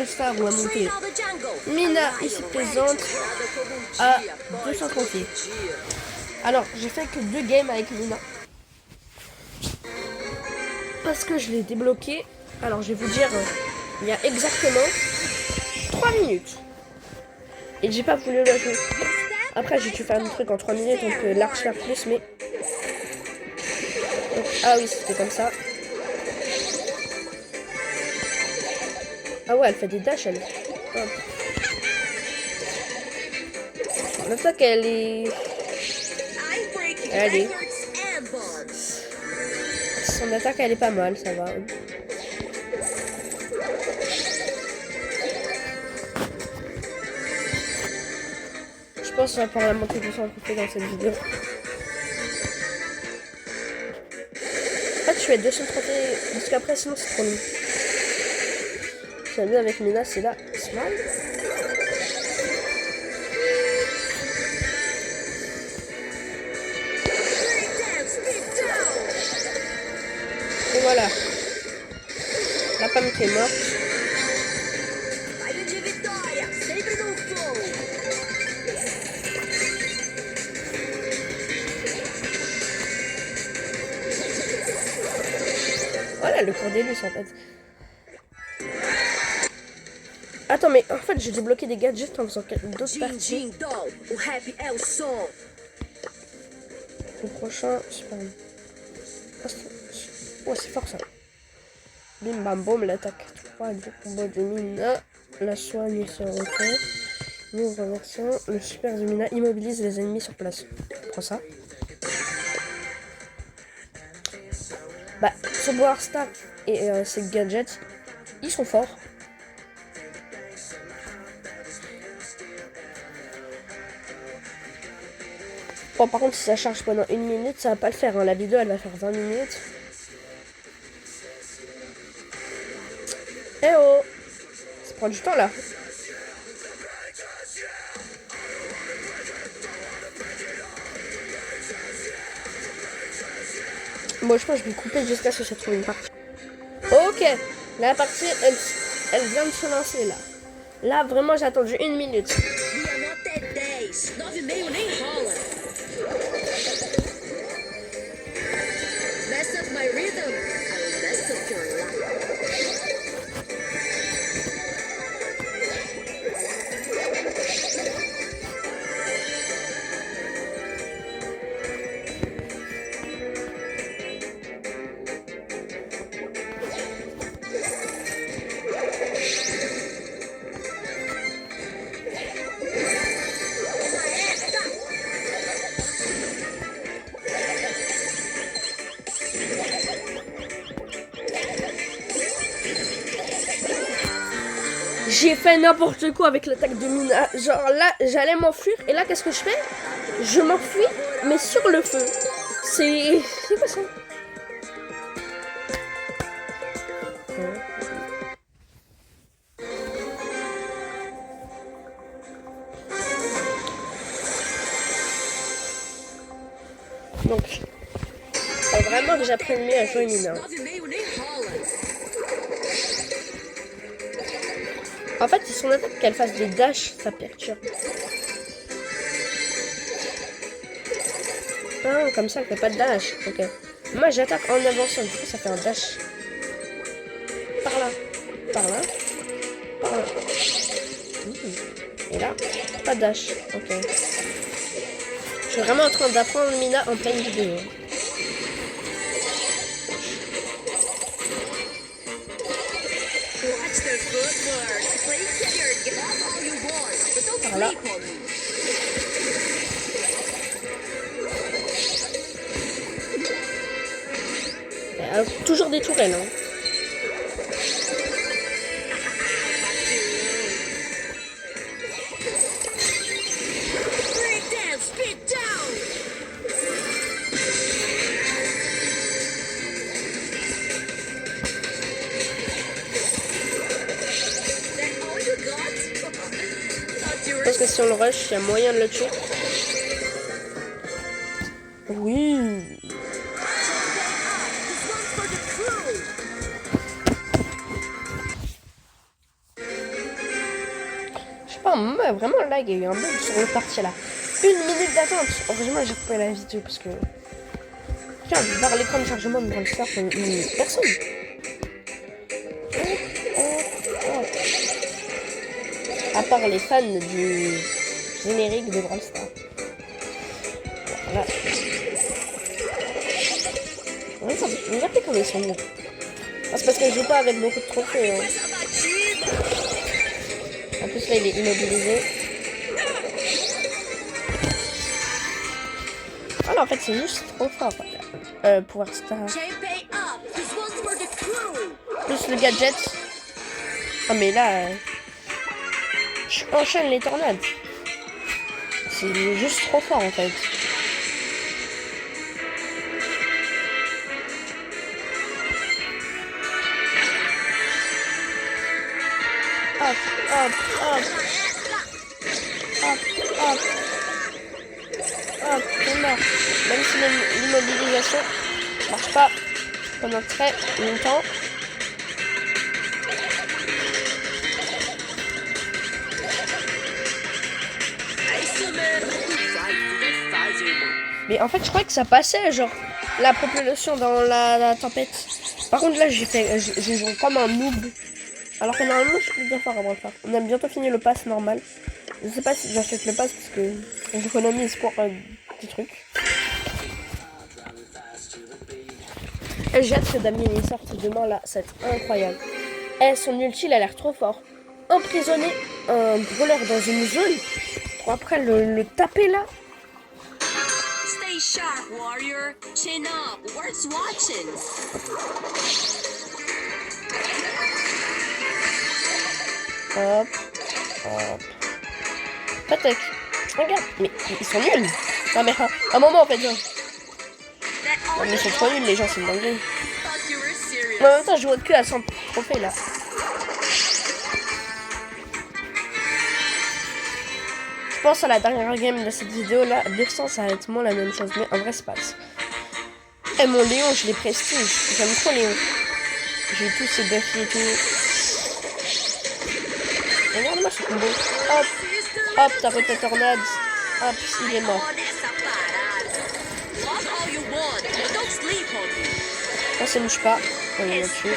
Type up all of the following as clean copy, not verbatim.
Star ou à monter. Mina ici présente à 230. Alors, j'ai fait que 2 games avec Mina. Parce que je l'ai débloqué. Alors, je vais vous dire, il y a exactement 3 minutes. Et j'ai pas voulu le jouer. Après, j'ai dû faire un truc en 3 minutes, on peut large faire plus, mais... Donc, ah oui, c'était comme ça. Ah ouais, elle fait des dashs, elle. Hop. L'attaque, elle est... Allez. Son attaque, elle est pas mal, ça va. Je pense qu'on va pouvoir la monter 200 trophées dans cette vidéo. En fait, je fais 200 trophées parce qu'après, sinon, c'est trop long. Ce qui est bien avec Mina, c'est la smile. Et voilà. La femme qui est morte. Voilà le cours des lustres en fait. Attends, mais en fait, j'ai débloqué des gadgets en faisant d'autres parties. Le prochain, super. Oh, c'est fort ça. Bim bam boum, l'attaque 3 du combo de Mina. La soigne sur retour. Nous renversons. Le super de Mina immobilise les ennemis sur place. Prends ça. Bah, ce Power Star et ces gadgets, ils sont forts. Bon, par contre, si ça charge pendant 1 minute, ça va pas le faire. Hein. La vidéo, elle va faire 20 minutes. Eh oh! Ça prend du temps, là. Bon, je pense que je vais couper jusqu'à ce que je trouve une partie. Ok! La partie, elle vient de se lancer, là. Là, vraiment, j'ai attendu 1 minute. J'ai fait n'importe quoi avec l'attaque de Mina. Genre là, j'allais m'enfuir. Et là, qu'est-ce que je fais? Je m'enfuis, mais sur le feu. C'est quoi ça? Donc, faut vraiment que j'apprenne mieux à jouer Mina. En fait, si son attaque qu'elle fasse des dashs, ça perturbe. Ah, comme ça, elle fait pas de dash. Ok. Moi, j'attaque en avançant. Du coup, ça fait un dash. Par là. Par là. Par là. Et là, pas de dash. Ok. Je suis vraiment en train d'apprendre Mina en pleine vidéo. Par là. Toujours des tourelles. Hein. Je pense que si on le rush, il y a moyen de le tuer. Oui. pas, moi, vraiment là, il y a eu un bug sur le parti là. 1 minute d'attente. Heureusement, j'ai coupé la vidéo parce que. Tiens, voir l'écran de chargement de Brawl Stars, personne. À part les fans du générique de Brawl Stars. Voilà. Regardez comment ils sont nuls. Ah, c'est parce que je joue pas avec beaucoup de trophées. Hein. En plus là il est immobilisé. Ah non, en fait c'est juste trop fort. Pouvoir Star. Plus le gadget. Ah mais là... je enchaîne les tornades. C'est juste trop fort en fait. Hop, hop, hop. Hop, hop. Hop, c'est mort. Même si l'immobilisation marche pas pendant très longtemps. Mais en fait, je crois que ça passait, genre, la propulsion dans la tempête. Par contre, là, j'ai joué comme un noob. Alors que normalement, je suis bien fort avant de faire. On a bientôt fini le pass normal. Je sais pas si j'achète le pass parce que j'économise pour des trucs. Et j'ai hâte que Damien il sorte demain là, ça va être incroyable. Et son ulti, il a l'air trop fort. Emprisonner un brawler dans une zone pour après le taper là. Stay sharp, warrior. Chin up. Worth watching. Hop, hop. Patek. Regarde, mais ils sont nuls. Non mais un moment en fait. Genre. Non mais ils sont trop nuls les gens, c'est une dinguerie. Mais en même temps, je vois que à 100 trophées là. Je pense à la dernière game de cette vidéo là, 200 ça va être moins la même chose, mais en vrai c'est pas ça. Et mon Léon, je l'ai prestige, j'aime trop Léon. J'ai tous ces buffs et tout. Regarde-moi ce combo. Hop, hop, tape ta tornade. Hop, il est mort. On se mouche pas. On est là-dessus.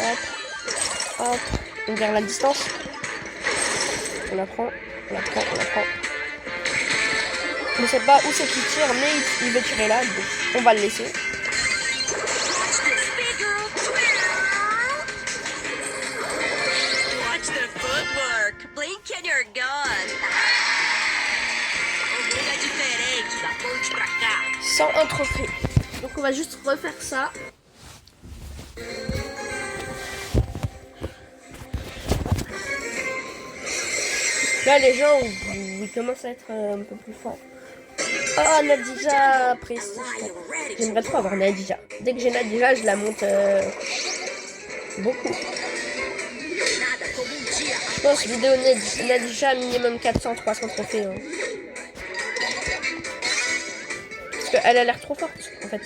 Hop, hop. On garde la distance. On la prend, on la prend, on la prend. Je ne sais pas où c'est qu'il tire, mais il veut tirer là. Donc on va le laisser. Sans un trophée. Donc on va juste refaire ça. Là les gens ils commencent à être un peu plus forts. Oh Nadija prestige. J'aimerais trop avoir Nadija. Dès que j'ai Nadija je la monte beaucoup. Je pense vidéo Nadija minimum 400-300 trophées. Hein. Parce qu'elle a l'air trop forte en fait.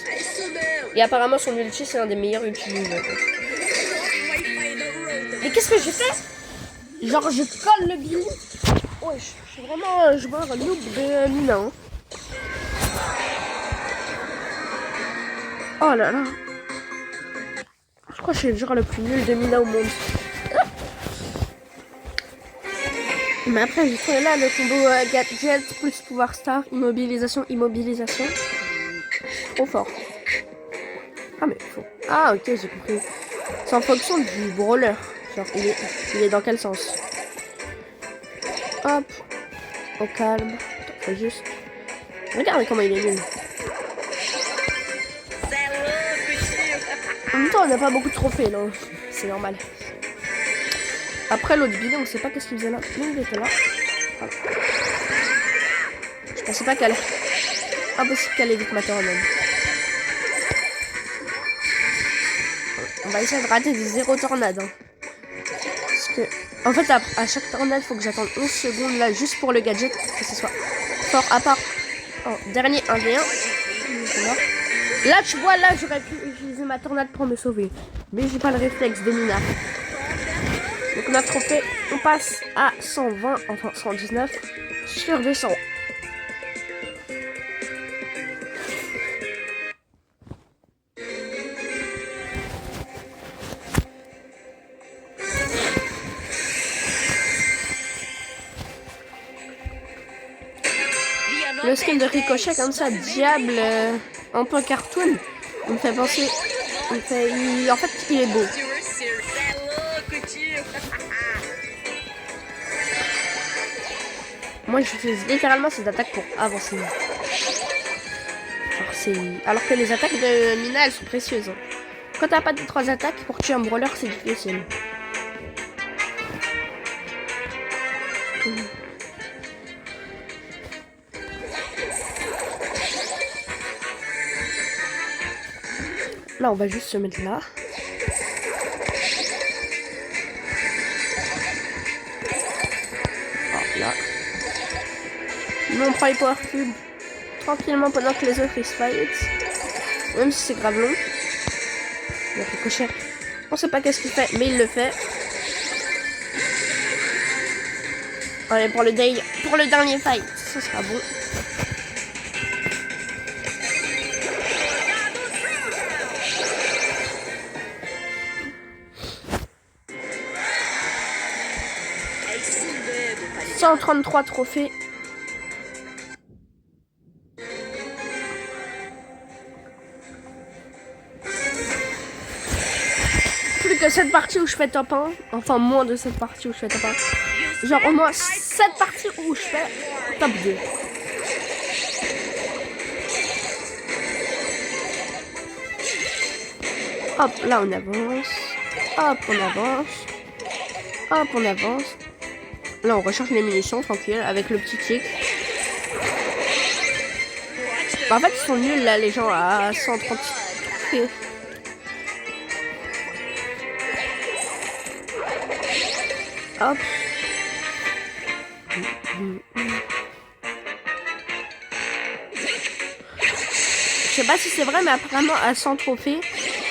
Et apparemment son ulti c'est un des meilleurs ultis du jeu. Mais qu'est-ce que j'ai fait? Genre je colle le billet. Ouais, je suis vraiment un joueur noob de Mina. Hein. Oh là là. Je crois que je suis le joueur le plus nul de Mina au monde. Mais après j'ai trouvé là le combo gadget plus pouvoir star, immobilisation, immobilisation. Trop fort. Ah mais faut. Ah ok j'ai compris. C'est en fonction du brawler. Genre il est dans quel sens? Hop. Au calme. Faut juste. Regardez comment il est nul. En même temps on n'a pas beaucoup de trophées là. C'est normal. Après l'autre vidéo on sait pas qu'est-ce qu'il faisait là. Mais il était là. Voilà. Je pensais pas qu'elle... Impossible qu'elle évite ma tornade. On va essayer de rater des 0 tornades. Hein. Parce que... En fait à chaque tornade faut que j'attende 11 secondes là juste pour le gadget. Que ce soit fort à part. Oh, dernier 1v1. Là tu vois là j'aurais pu utiliser ma tornade pour me sauver. Mais j'ai pas le réflexe de Mina. Donc On a trophée. On passe à 120, enfin 119 sur 200. Le skin de Ricochet comme ça, diable, un peu cartoon, il me fait penser, en fait il est beau. Moi j'utilise littéralement ces attaques pour avancer. Alors que les attaques de Mina elles sont précieuses. Hein. Quand t'as pas de 3 attaques pour tuer un brawler c'est difficile. Là, on va juste se mettre là. Hop là. Nous, on prend les power cubes tranquillement pendant que les autres ils se fight. Même si c'est grave long. Le Ricochet, on sait pas qu'est-ce qu'il fait, mais il le fait. Allez, pour le dernier fight, ça sera bon. « 133 trophées. Plus que cette partie où je fais top 1. Enfin, moins de cette partie où je fais top 1. Genre au moins 7 parties où je fais top 2. Hop, là on avance. Hop, on avance. Hop, on avance. Là, on recharge les munitions, tranquille, avec le petit kick. Bah, en fait, ils sont nuls, là, les gens, à 130. Hop. Je sais pas si c'est vrai, mais apparemment, à 100 trophées,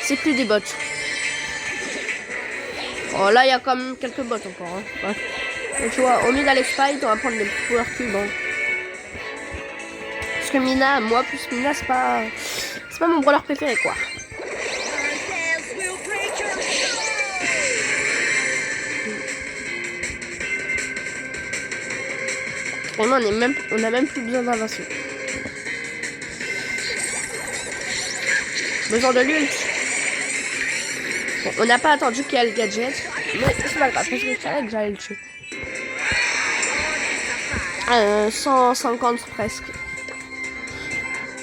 c'est plus des bots. Oh, là, il y a quand même quelques bots encore. Hein. Ouais. Donc, tu vois, au milieu d'aller fight, on va prendre des power cubes. Hein. Parce que Mina, moi plus Mina, c'est pas mon brawler préféré, quoi. Vraiment, on a même plus besoin d'invasion. Besoin de l'ult. Bon, on n'a pas attendu qu'il y ait le gadget, mais c'est pas grave, parce que je savais que j'allais le tuer. 150 presque.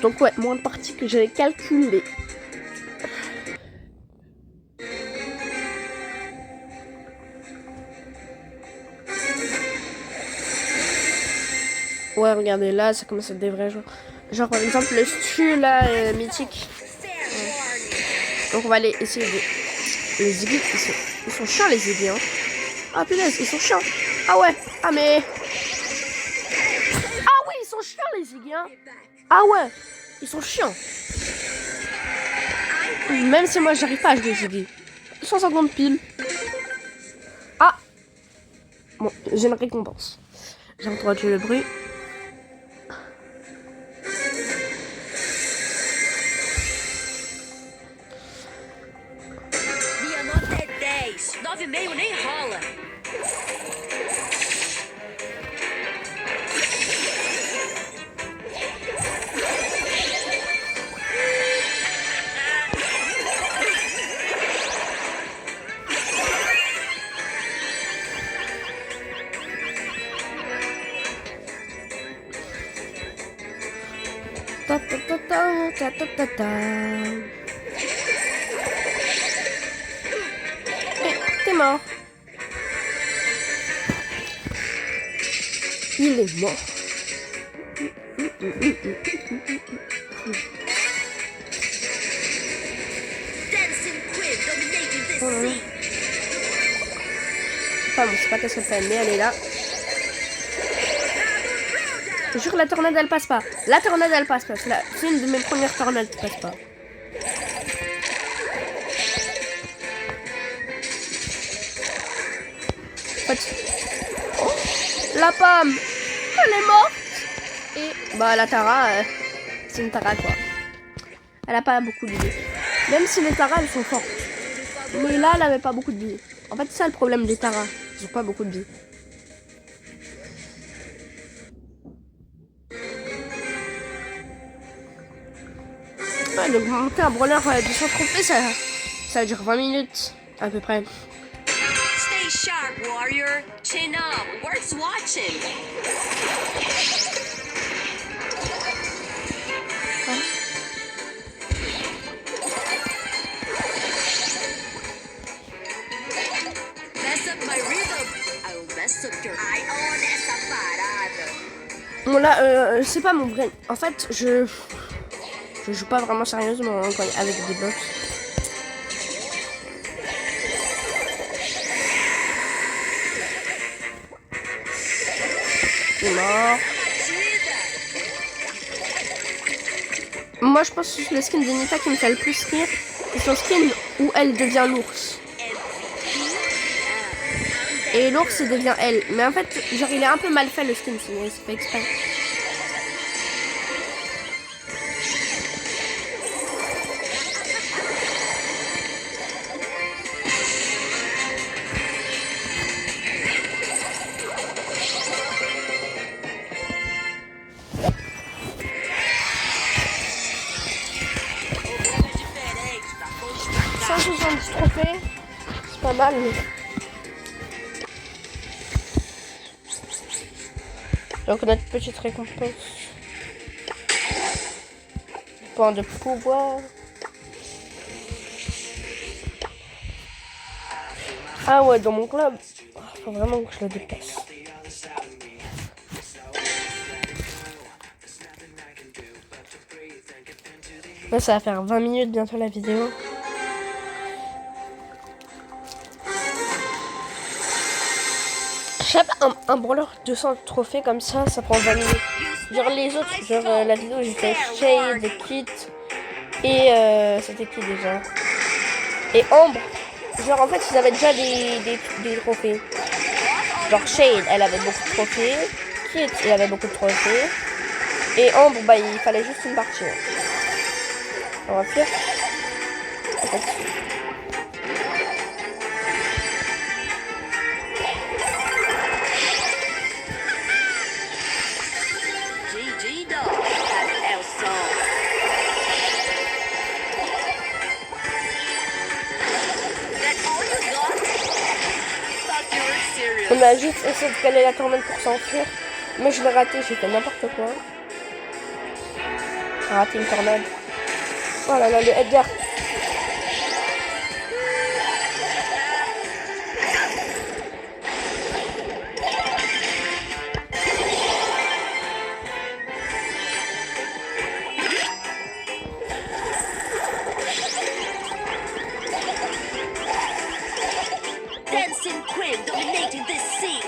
Donc ouais, moins de parties que j'avais calculé. Ouais, regardez, là, ça commence à être des vrais jeux. Genre, par exemple, le stu, là, mythique. Ouais. Donc, on va aller essayer de... Les Ziggy, ils sont chiants, les Ziggy, hein. Ah, punaise, ils sont chiants. Ah ouais, ah mais... Ah oui, ils sont chiants, les Ziggy, hein. Ah ouais, ils sont chiants. Même si moi, j'arrive pas à jouer Ziggy. 150 piles. Ah. Bon, j'ai une récompense. J'ai entendu le bruit. Ta ta ta ta ta ta ta. T'es mort. Il est mort. Enfin bon, c'est pas qu'elle se fait, mais elle est là. Je jure, la tornade elle passe pas. La tornade elle passe pas. C'est une de mes premières tornades qui passe pas. fait. Oh, la pomme, elle est morte. Et bah la Tara, c'est une Tara quoi. Elle a pas beaucoup de vie. Même si les Tara elles sont fortes. Mais là elle avait pas beaucoup de vie. En fait c'est ça le problème des Tara. Ils ont pas beaucoup de vie. Ouais, donc monter un brawler de 100 trophées ça dure 20 minutes à peu près. Stay sharp, warrior. Chin up. Worth watching. Mess up my rhythm. I'll mess up your. I own essa parada. Bon là, c'est pas mon vrai. En fait, je joue pas vraiment sérieusement hein, avec des bots. C'est mort. Moi, je pense que c'est le skin de Nita qui me fait le plus rire. C'est son skin où elle devient l'ours. Et l'ours, il devient elle. Mais en fait, genre, il est un peu mal fait le skin, c'est fait exprès. Trophées, c'est pas mal. Mais... donc notre petite récompense. Point de pouvoir. Ah ouais, dans mon club, faut vraiment que je le dépasse. Là, ça va faire 20 minutes bientôt la vidéo. Je sais pas, un brawler 200 trophées comme ça prend 20 minutes. Genre les autres, genre la vidéo j'ai fait Shade, Kit et c'était qui déjà? Et Ambre. Genre en fait ils avaient déjà des trophées. Genre Shade, elle avait beaucoup de trophées. Kit, il avait beaucoup de trophées. Et Ambre, bah il fallait juste une partie. On va faire. On a juste essayé de caler la tornade pour s'enfuir. Mais je l'ai raté, j'ai fait n'importe quoi. J'ai raté une tornade. Oh là là, le Edgar. Dancing Queen dominating this scene.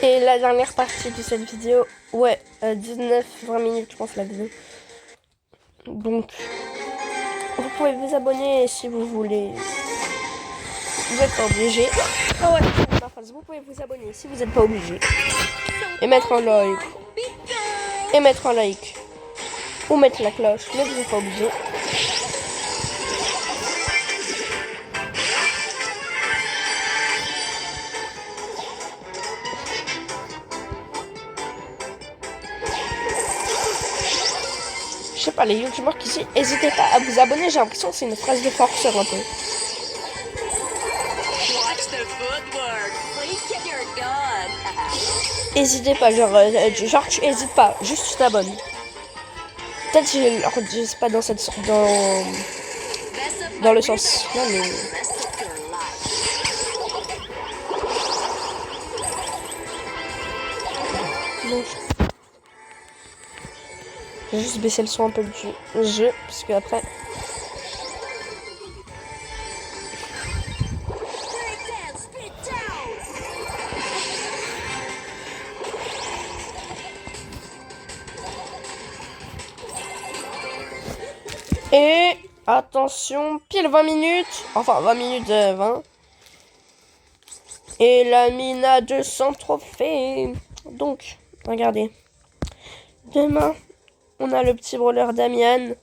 Et la dernière partie de cette vidéo, ouais, 19-20 minutes je pense la vidéo. Donc, vous pouvez vous abonner si vous voulez. Vous n'êtes pas obligé. Ah ouais, c'est ma phrase. Vous pouvez vous abonner si vous n'êtes pas obligé. Et mettre un like. Et mettre un like. Ou mettre la cloche, mais vous n'êtes pas obligé. Je sais pas, les youtubeurs qui ici, n'hésitez pas à vous abonner. J'ai l'impression que c'est une phrase de forceur un peu. N'hésitez pas, genre tu hésites pas, juste tu t'abonnes. Peut-être je sais pas dans cette dans le sens. Non mais. Non, Je vais juste baisser le son un peu du jeu, parce que après... Breakdance, beat down. Et attention, pile 20 minutes. Enfin, 20 minutes 20. Et la mine a 200 trophées. Donc, regardez. Demain, on a le petit brawler Damian.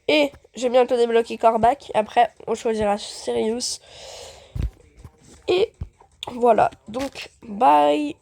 Et j'ai bientôt débloqué Corbac. Après, on choisira Sirius. Et voilà. Donc, bye.